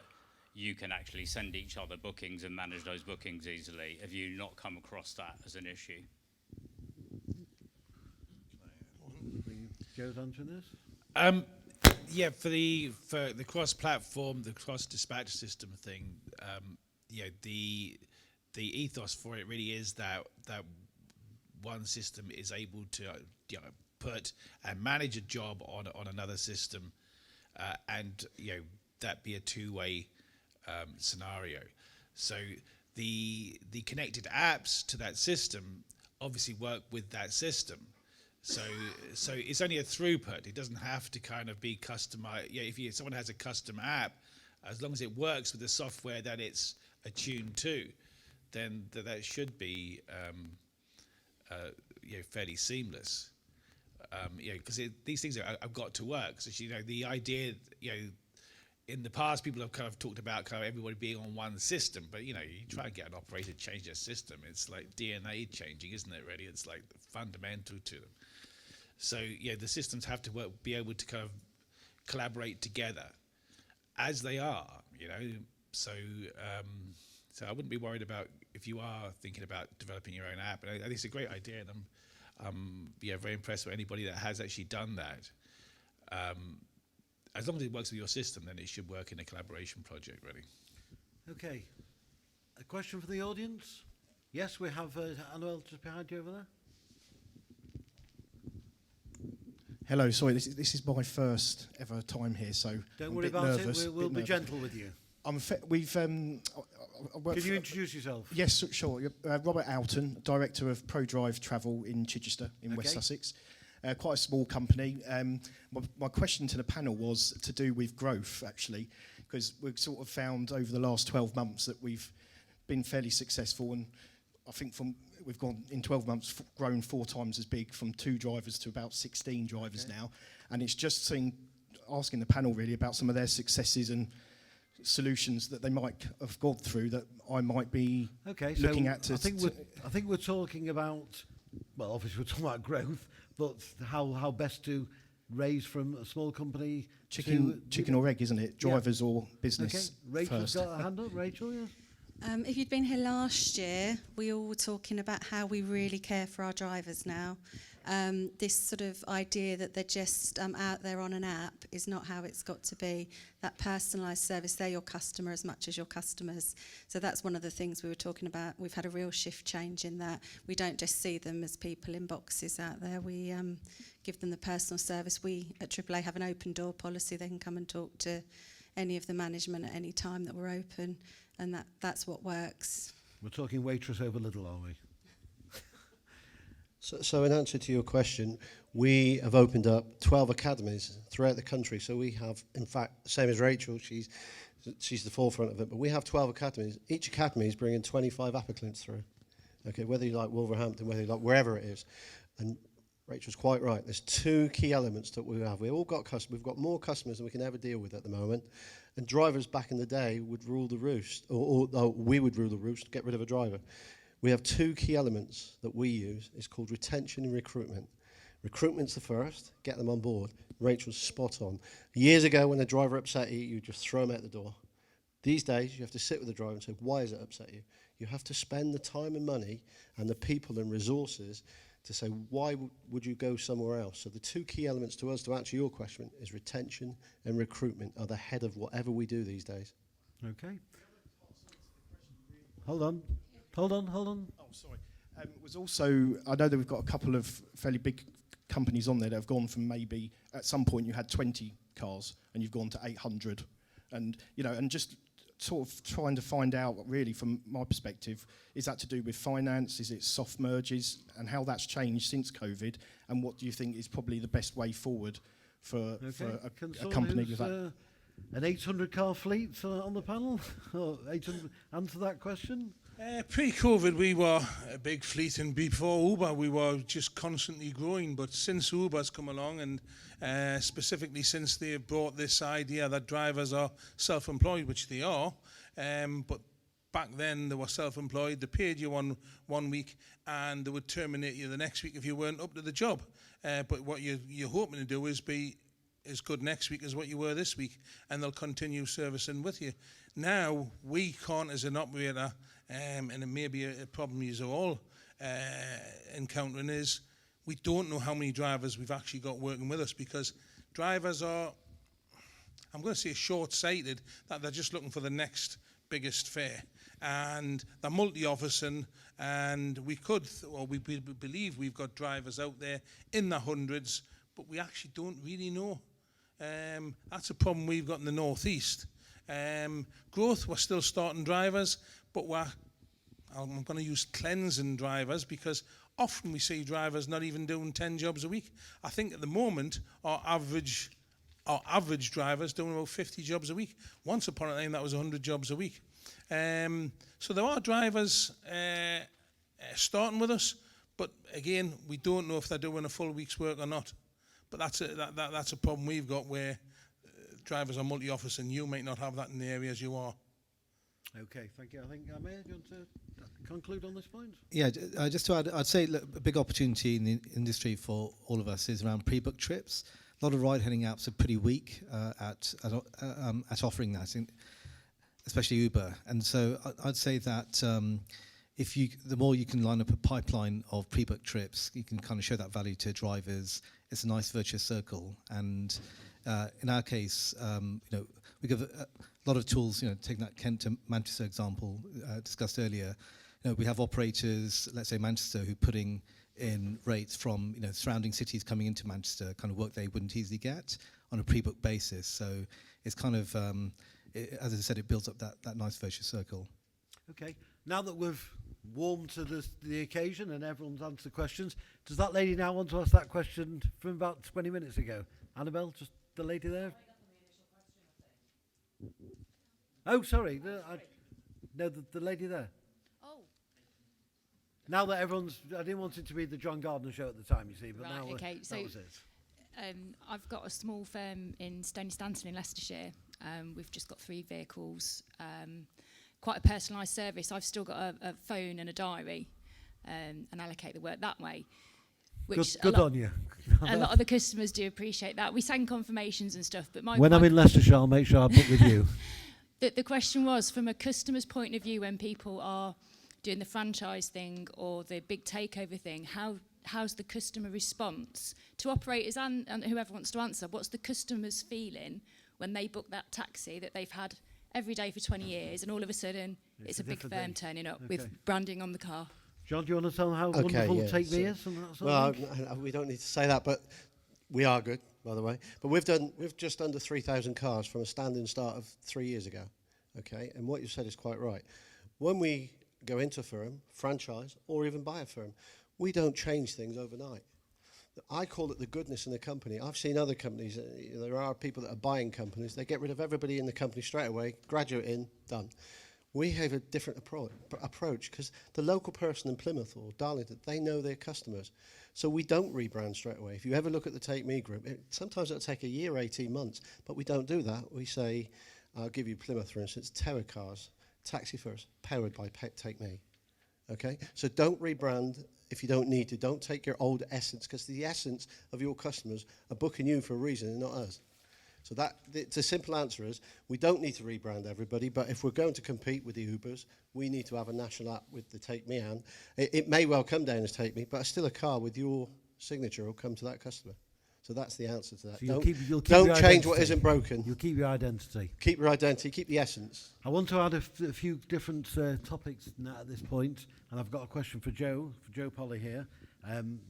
you can actually send each other bookings and manage those bookings easily. Have you not come across that as an issue? Joe's answering this? Yeah, for the cross-platform, the cross-dispatch system thing, the ethos for it really is that one system is able to put and manage a job on another system, and that be a two-way scenario. So the connected apps to that system obviously work with that system. So it's only a throughput. It doesn't have to kind of be customized. If someone has a custom app, as long as it works with the software that it's attuned to, then that should be fairly seamless. Because these things have got to work. So the idea, in the past, people have kind of talked about kind of everybody being on one system, but you try and get an operator to change their system, it's like DNA changing, isn't it? Really, it's like fundamental to them. So the systems have to be able to kind of collaborate together, as they are. So I wouldn't be worried about if you are thinking about developing your own app. And I think it's a great idea, and I'm very impressed with anybody that has actually done that. As long as it works with your system, then it should work in a collaboration project, really. Okay. A question for the audience? Yes, we have Anuel just behind you over there. Hello, sorry, this is my first ever time here, so don't I'm worry a bit about nervous, it. We'll be gentle with you. Can you introduce yourself? Yes, sure. Robert Alton, Director of ProDrive Travel in Chichester in West Sussex. Quite a small company. My question to the panel was to do with growth, actually, because we've sort of found over the last 12 months that we've been fairly successful, and I think we've gone in 12 months, grown 4 times as big, from 2 drivers to about 16 drivers now. And it's just asking the panel really about some of their successes and solutions that they might have gone through that I might be looking at. I think we're talking about, well, obviously we're talking about growth, but how best to raise from a small company. Chicken or egg, isn't it? Drivers or business. Okay, Rachel's first. got a hand up. Rachel, yeah. If you'd been here last year, we all were talking about how we really care for our drivers now. This sort of idea that they're just out there on an app is not how it's got to be. That personalised service, they're your customer as much as your customers. So that's one of the things we were talking about. We've had a real shift change in that. We don't just see them as people in boxes out there. We give them the personal service. We at AAA have an open door policy. They can come and talk to any of the management at any time that we're open, and that's what works. We're talking waitress over little, are we? So in answer to your question, we have opened up 12 academies throughout the country. So we have, in fact, same as Rachel, she's the forefront of it, but we have 12 academies. Each academy is bringing 25 applicants through. Okay, whether you like Wolverhampton, whether you like wherever it is. And Rachel's quite right. There's 2 key elements that we have. We've all got customers. We've got more customers than we can ever deal with at the moment. And drivers back in the day would rule the roost, or we would rule the roost, get rid of a driver. We have 2 key elements that we use. It's called retention and recruitment. Recruitment's the first, get them on board. Rachel's spot on. Years ago, when a driver upset you, you just throw them out the door. These days, you have to sit with the driver and say, why has it upset you? You have to spend the time and money and the people and resources to say, why would you go somewhere else? So the 2 key elements to us, to answer your question, is retention and recruitment are the head of whatever we do these days. Okay. Hold on. Oh, sorry. It was also, I know that we've got a couple of fairly big companies on there that have gone from maybe, at some point you had 20 cars and you've gone to 800. And, and just sort of trying to find out, really, from my perspective, is that to do with finance? Is it soft merges? And how that's changed since COVID? And what do you think is probably the best way forward for a company with that? An 800 car fleet on the panel? Or 800, answer that question. Pre-COVID, we were a big fleet, and before Uber, we were just constantly growing. But since Uber's come along, and specifically since they brought this idea that drivers are self-employed, which they are, but back then they were self-employed, they paid you one week, and they would terminate you the next week if you weren't up to the job. But what you're hoping to do is be as good next week as what you were this week, and they'll continue servicing with you. Now, we can't, as an operator, and it may be a problem you're all encountering, is we don't know how many drivers we've actually got working with us, because drivers are, I'm going to say, short-sighted, that they're just looking for the next biggest fare. And they're multi-officing, and we believe we've got drivers out there in the hundreds, but we actually don't really know. That's a problem we've got in the northeast. Growth, we're still starting drivers, but I'm going to use cleansing drivers, because often we see drivers not even doing 10 jobs a week. I think at the moment our average drivers doing about 50 jobs a week. Once upon a time that was 100 jobs a week. So there are drivers starting with us, but again, we don't know if they're doing a full week's work or not. But that's a problem we've got, where drivers are multi-office, and you might not have that in the areas you are. Okay, thank you. I think, Mayor, do you want to conclude on this point? Yeah, just to add, I'd say look, a big opportunity in the industry for all of us is around pre-booked trips. A lot of ride-hailing apps are pretty weak at offering that, especially Uber. And so I'd say that the more you can line up a pipeline of pre-booked trips, you can kind of show that value to drivers. It's a nice virtuous circle. And in our case, we give a lot of tools. Taking that Kent to Manchester example discussed earlier, we have operators, let's say Manchester, who are putting in rates from surrounding cities coming into Manchester, kind of work they wouldn't easily get on a pre-booked basis. So it's kind of, as I said, it builds up that nice virtuous circle. Okay, now that we've warmed to the occasion and everyone's answered questions, does that lady now want to ask that question from about 20 minutes ago? Annabelle, just the lady there? Oh, sorry, the lady there. Oh. Now that I didn't want it to be the John Gardner show at the time, you see, but right, now okay. that was it. I've got a small firm in Stony Stanton in Leicestershire. We've just got 3 vehicles. Quite a personalised service. I've still got a phone and a diary, and allocate the work that way. Which good on you. A lot of the customers do appreciate that. We send confirmations and stuff, but when I'm in Leicestershire, I'll make sure I book with you. The question was, from a customer's point of view, when people are doing the franchise thing or the big takeover thing, how's the customer response to operators and whoever wants to answer? What's the customer's feeling when they book that taxi that they've had every day for 20 years, and all of a sudden it's a big firm turning up with branding on the car? John, do you want to tell how wonderful Take Me is? And that sort of thing? We don't need to say that, but we are good, by the way. But we've just under 3,000 cars from a standing start of 3 years ago. Okay, and what you said is quite right. When we go into a firm, franchise, or even buy a firm, we don't change things overnight. I call it the goodness in the company. I've seen other companies, there are people that are buying companies, they get rid of everybody in the company straight away, graduate in, done. We have a different approach, because the local person in Plymouth or Darlington, they know their customers. So we don't rebrand straight away. If you ever look at the Take Me group, sometimes it'll take a year, 18 months, but we don't do that. We say, I'll give you Plymouth, for instance, Terra Cars, Taxi First, powered by Take Me. Okay, so don't rebrand if you don't need to. Don't take your old essence, because the essence of your customers are booking you for a reason and not us. So the simple answer is, we don't need to rebrand everybody, but if we're going to compete with the Ubers, we need to have a national app with the Take Me and it may well come down as Take Me, but still a car with your signature will come to that customer. So that's the answer to that. So you'll keep don't change what isn't broken. You'll keep your identity. Keep your identity, keep the essence. I want to add a few different topics now at this point, and I've got a question for Joe Polly here,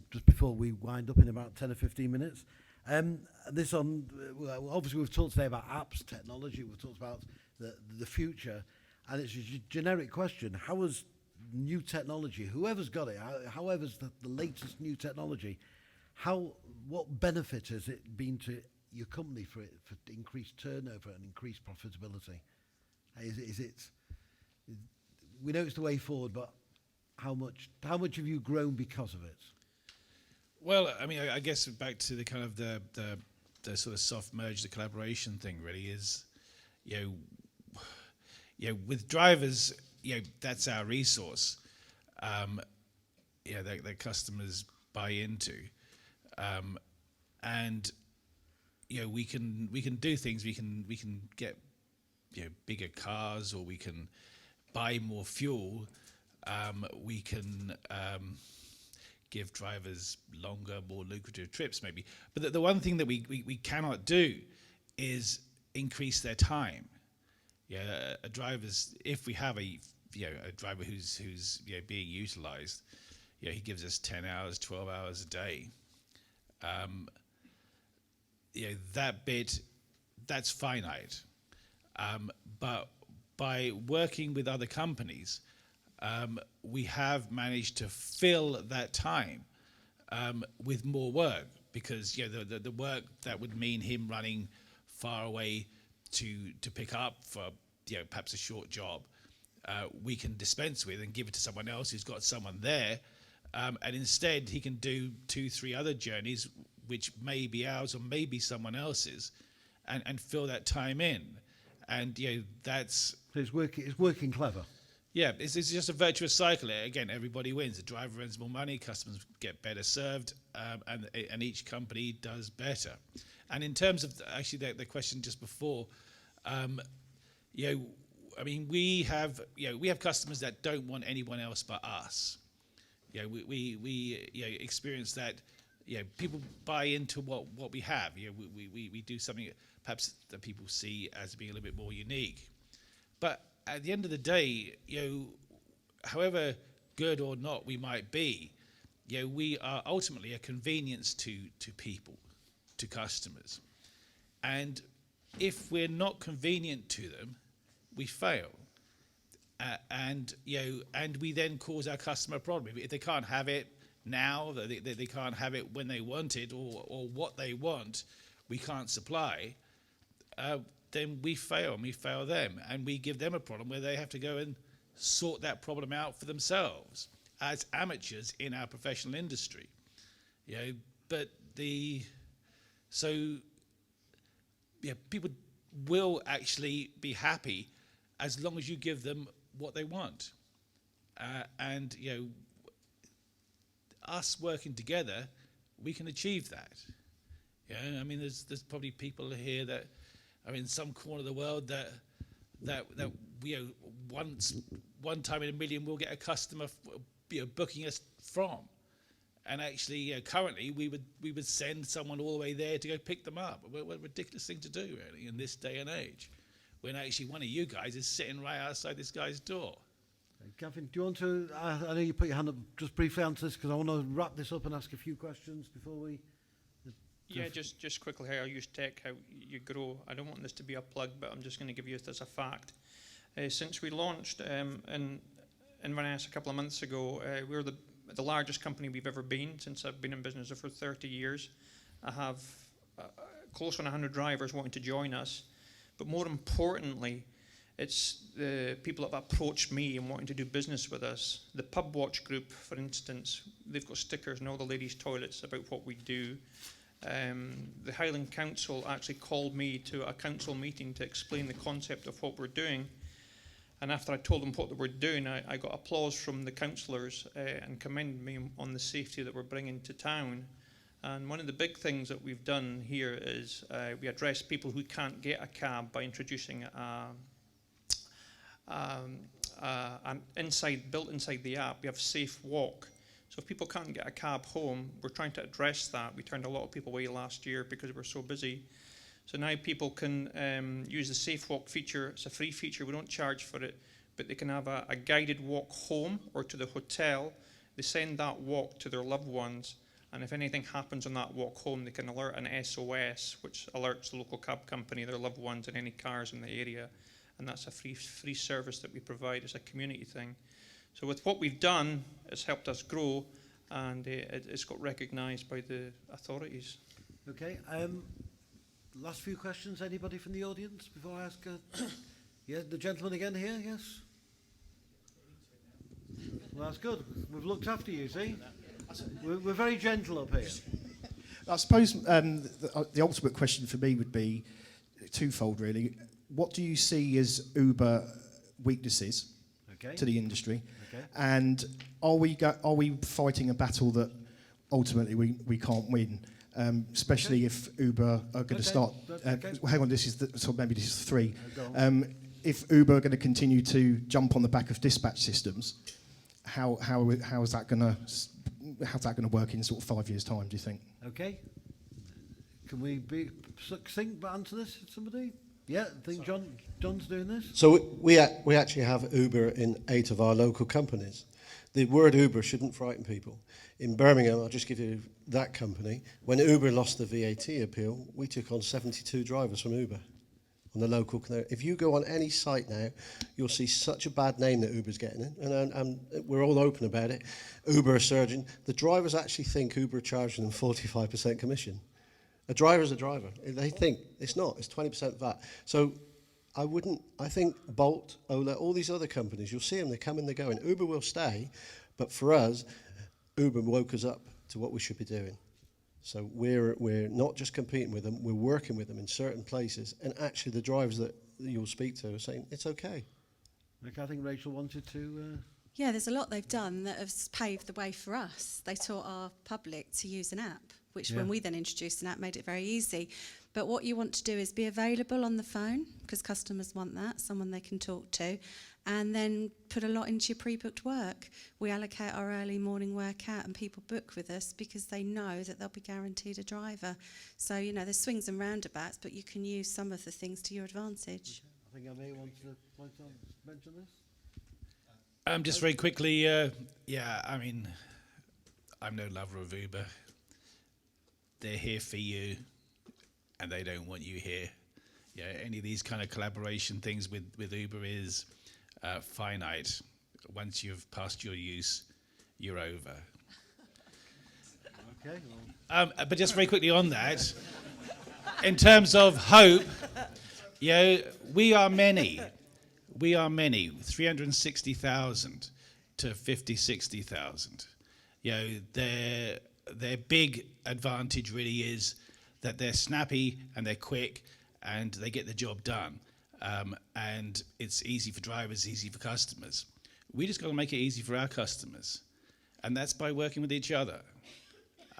just before we wind up in about 10 or 15 minutes. Obviously we've talked today about apps, technology, we've talked about the future, and it's a generic question. How has new technology, whoever's got it, however's the latest new technology, what benefit has it been to your company for increased turnover and increased profitability? Is it? We know it's the way forward, but how much have you grown because of it? Well, I mean, I guess back to the kind of the sort of soft merge, the collaboration thing really is, with drivers, that's our resource, that customers buy into, and we can do things. We can get bigger cars, or we can buy more fuel. We can give drivers longer, more lucrative trips, maybe. But the one thing that we cannot do is increase their time. A driver's, if we have a driver who's being utilised, he gives us 10 hours, 12 hours a day. That bit, that's finite. But by working with other companies, we have managed to fill that time with more work, because the work that would mean him running far away to pick up for perhaps a short job, we can dispense with and give it to someone else who's got someone there, and instead he can do 2-3 other journeys which may be ours or may be someone else's, and fill that time in. And that's it's working clever. Yeah, it's just a virtuous cycle. Again, everybody wins. The driver earns more money, customers get better served, and each company does better. And in terms of actually the question just before, I mean, we have customers that don't want anyone else but us. We experience that. People buy into what we have. We do something perhaps that people see as being a little bit more unique, but at the end of the day, however good or not we might be, we are ultimately a convenience to people, to customers. And if we're not convenient to them, we fail. And we then cause our customer a problem. If they can't have it now, they can't have it when they want it, or what they want, we can't supply, then we fail, and we fail them, and we give them a problem where they have to go and sort that problem out for themselves as amateurs in our professional industry. People will actually be happy as long as you give them what they want, and us working together, we can achieve that. I mean, there's probably people here that are in some corner of the world that one time in a million we'll get a customer booking us from, and actually currently we would send someone all the way there to go pick them up. What a ridiculous thing to do, really, in this day and age, when actually one of you guys is sitting right outside this guy's door. Gavin, do you want to, I know you put your hand up, just briefly answer this, because I want to wrap this up and ask a few questions before we... Yeah, just quickly how I use tech, how you grow. I don't want this to be a plug, but I'm just going to give you this as a fact. Since we launched in Inverness a couple of months ago, we're the largest company we've ever been since I've been in business for 30 years. I have close on 100 drivers wanting to join us, but more importantly, it's the people that have approached me and wanting to do business with us. The Pub Watch group, for instance, they've got stickers in all the ladies' toilets about what we do. The Highland Council actually called me to a council meeting to explain the concept of what we're doing. And after I told them what they were doing, I got applause from the councillors and commended me on the safety that we're bringing to town. And one of the big things that we've done here is we address people who can't get a cab by introducing built inside the app, we have Safe Walk. So if people can't get a cab home, we're trying to address that. We turned a lot of people away last year because we were so busy. So now people can use the Safe Walk feature. It's a free feature. We don't charge for it, but they can have a guided walk home or to the hotel. They send that walk to their loved ones, and if anything happens on that walk home, they can alert an SOS, which alerts the local cab company, their loved ones, and any cars in the area. And that's a free service that we provide as a community thing. So with what we've done, it's helped us grow, and it's got recognised by the authorities. Okay. last few questions. Anybody from the audience before I ask? Yeah, the gentleman again here. Yes. Well, that's good. We've looked after you. See, we're very gentle up here. I suppose the ultimate question for me would be twofold, really. What do you see as Uber weaknesses to the industry? Okay. And are we fighting a battle that ultimately we can't win? Especially if Uber are going to start. Hang on, maybe this is 3. If Uber are going to continue to jump on the back of dispatch systems, how is that going to work in sort of 5 years' time? Do you think? Okay. Can we be succinct but answer this? Somebody? Yeah, I think John's doing this. So we actually have Uber in 8 of our local companies. The word Uber shouldn't frighten people. In Birmingham, I'll just give you that company. When Uber lost the VAT appeal, we took on 72 drivers from Uber on the local. If you go on any site now, you'll see such a bad name that Uber's getting in, and we're all open about it. Uber are surging. The drivers actually think Uber are charging them 45% commission. A driver's a driver. They think it's not. It's 20% VAT. So I think Bolt, Ola, all these other companies, you'll see them, they come and they go. And Uber will stay, but for us, Uber woke us up to what we should be doing. So we're not just competing with them, we're working with them in certain places. And actually the drivers that you'll speak to are saying, it's okay. Okay, I think Rachel wanted to... Yeah, there's a lot they've done that have paved the way for us. They taught our public to use an app, which when we then introduced an app made it very easy. But what you want to do is be available on the phone, because customers want that, someone they can talk to, and then put a lot into your pre-booked work. We allocate our early morning workout and people book with us because they know that they'll be guaranteed a driver. So, there's swings and roundabouts, but you can use some of the things to your advantage. I think I may want to mention this. Just very quickly, I mean, I'm no lover of Uber. They're here for you, and they don't want you here. Yeah, any of these kind of collaboration things with Uber is finite. Once you've passed your use, you're over. Okay. But just very quickly on that, in terms of hope, we are many. We are many, 360,000 to 50, 60,000. Their big advantage really is that they're snappy and they're quick and they get the job done. And it's easy for drivers, easy for customers. We just got to make it easy for our customers. And that's by working with each other.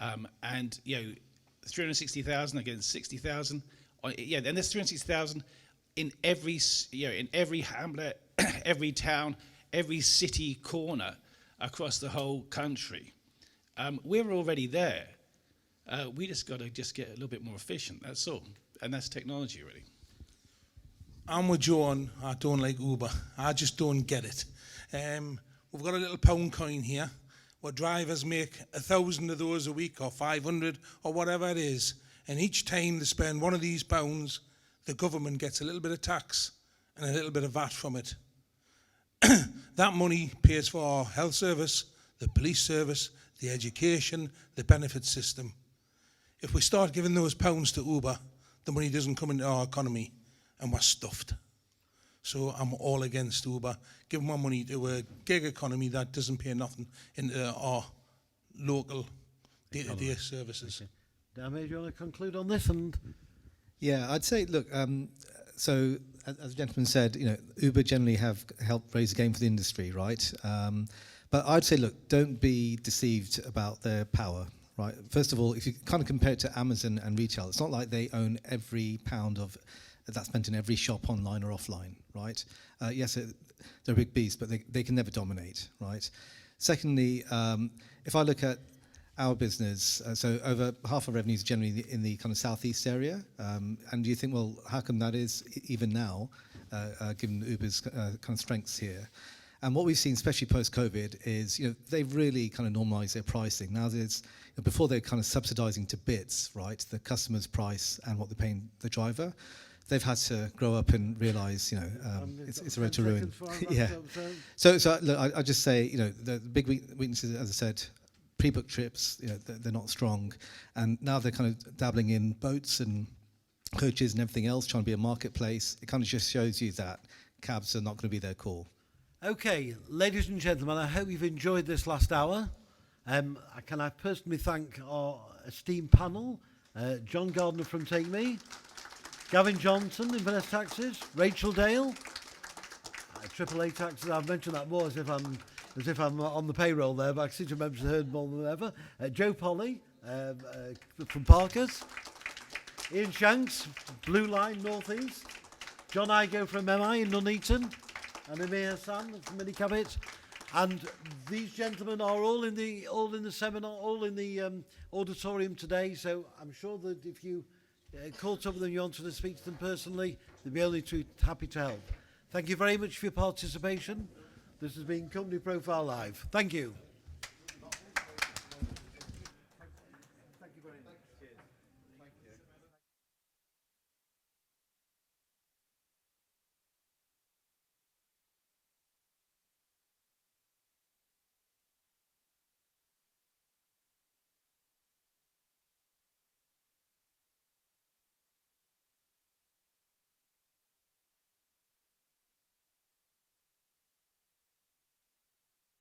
360,000 against 60,000. And there's 360,000 in every hamlet, every town, every city corner across the whole country. We're already there. We just got to get a little bit more efficient, that's all. And that's technology, really. I'm with John. I don't like Uber. I just don't get it. We've got a little pound coin here where drivers make 1,000 of those a week or 500 or whatever it is. And each time they spend one of these pounds, the government gets a little bit of tax and a little bit of VAT from it. That money pays for our health service, the police service, the education, the benefit system. If we start giving those pounds to Uber, the money doesn't come into our economy and we're stuffed. So I'm all against Uber. Give my money to a gig economy that doesn't pay nothing into our local day-to-day services. Okay. Dame, do you want to conclude on this? Yeah, I'd say, look, so as the gentleman said, Uber generally have helped raise the game for the industry, right? But I'd say, look, don't be deceived about their power, right? First of all, if you kind of compare it to Amazon and retail, it's not like they own every pound of that's spent in every shop online or offline, right? Yes, they're a big beast, but they can never dominate, right? Secondly, if I look at our business, so over half of revenue is generally in the kind of southeast area, and you think, well, how come that is even now, given Uber's kind of strengths here? And what we've seen, especially post-COVID, is they've really kind of normalised their pricing. Now before they're kind of subsidising to bits, right, the customer's price and what they're paying the driver. They've had to grow up and realise, it's a road to ruin. Yeah. So look, I just say, the big weaknesses, as I said, pre-booked trips, they're not strong, and now they're kind of dabbling in boats and coaches and everything else, trying to be a marketplace. It kind of just shows you that cabs are not going to be their core. Okay, ladies and gentlemen, I hope you've enjoyed this last hour. Can I personally thank our esteemed panel, John Gardner from Take Me, Gavin Johnson, Inverness Taxes, Rachel Dale, AAA Taxes. I've mentioned that more as if I'm on the payroll there, but I seem to remember to heard more than ever. Joe Polly from Parkers, Ian Shanks, Blue Line North East, John Igo from MI in Nuneaton, and Amir Hassan from Minicabit. And these gentlemen are all in the seminar, all in the auditorium today. So I'm sure that if you caught up with them, you wanted to speak to them personally, they'd be only too happy to help. Thank you very much for your participation. This has been Company Profile Live. Thank you.